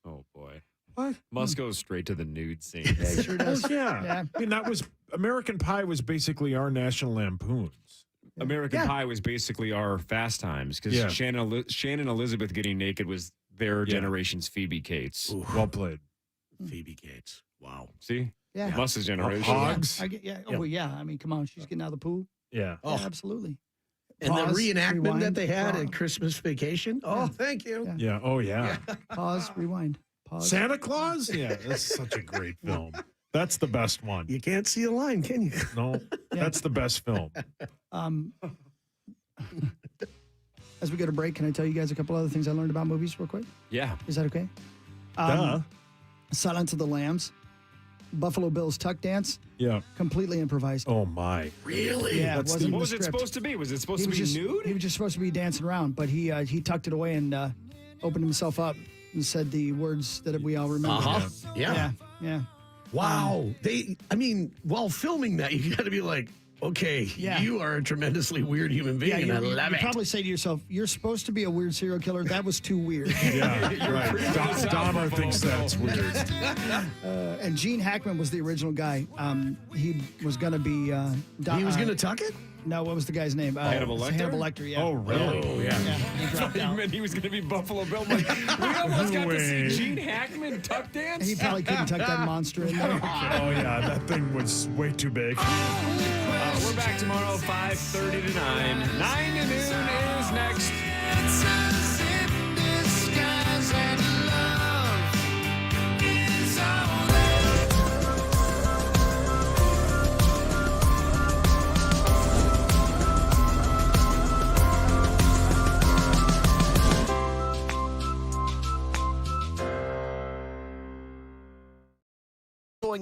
Oh boy. What? Must go straight to the nude scene. Yeah, it sure does. Oh, yeah. Yeah. I mean, that was American Pie was basically our National Lampoons. American Yeah. Pie was basically our Fast Times because Yeah. Shannon Elizabeth getting naked was their Yeah. generation's Phoebe Cates. Ooh, Well played. Phoebe Cates. Wow. See? Yeah. Must's generation. Hogs. I get, yeah. Oh, yeah. I mean, come on. She's getting out of the pool. Yeah. Oh. Yeah, absolutely. And the Pause, reenactment rewind, that they had pause. at Christmas Vacation. Oh, Yeah. thank you. Yeah. Yeah. Oh, yeah. Pause, rewind. Pause. Santa Claus? Yeah, that's such a great film. That's the best one. You can't see a line, can you? No, that's the best film. As we go to break, can I tell you guys a couple other things I learned about movies real quick? Yeah. Is that okay? Duh. Silence of the Lambs, Buffalo Bill's Tuck Dance, Yeah. completely improvised. Oh, my. Really? Yeah, That's it wasn't the- in What the was it script. supposed to be? Was it supposed to was be just, nude? He was just supposed to be dancing around, but he tucked it away and opened himself up and said the words that we all remember. Uh-huh. Yeah. Yeah. Wow. While filming that, you got to be like, okay, Yeah. you are a tremendously weird human being, Yeah, and I you love it. probably say to yourself, "You're supposed to be a weird serial killer. That was too weird." Yeah, right. Dahmer thinks that's weird. And Gene Hackman was the original guy. He was going to be. He was going to tuck it? No, what was the guy's name? Hannibal Lecter? Hannibal Lecter. Yeah. Oh, really? Oh, yeah. Yeah, he dropped You out. meant he was going to be Buffalo Bill. I'm like, we almost got to see Way. Gene Hackman tuck dance. He probably couldn't tuck that monster in there. Oh, yeah, that thing was way too big. We're back tomorrow, 5:30 to 9. 9 to noon is next.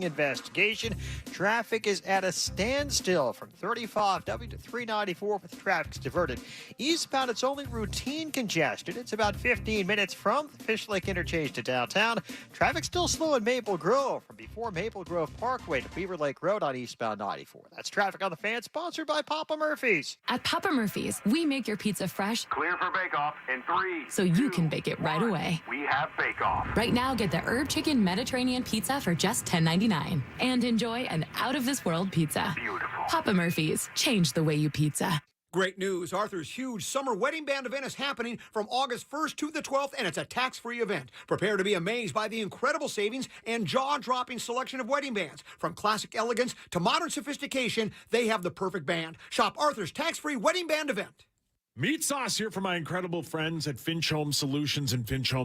Investigation. Traffic is at a standstill from 35W to 394 with traffic's diverted. Eastbound, it's only routine congestion. It's about 15 minutes from the Fish Lake interchange to downtown. Traffic still slow in Maple Grove from before Maple Grove Parkway to Beaver Lake Road on eastbound 94. That's Traffic on the Fan, sponsored by Papa Murphy's. At Papa Murphy's, we make your pizza fresh, Clear for bake-off in 3, so you can bake it right away. We have bake-off. Right now, get the Herb Chicken Mediterranean Pizza for just $10.99 and enjoy an out-of-this-world pizza. Beautiful. Papa Murphy's, change the way you pizza. Great news. Arthur's huge summer wedding band event is happening from August 1st to the 12th, and it's a tax-free event. Prepare to be amazed by the incredible savings and jaw-dropping selection of wedding bands. From classic elegance to modern sophistication, they have the perfect band. Shop Arthur's tax-free wedding band event. Meat Sauce here for my incredible friends at Finch Home Solutions and Finch Home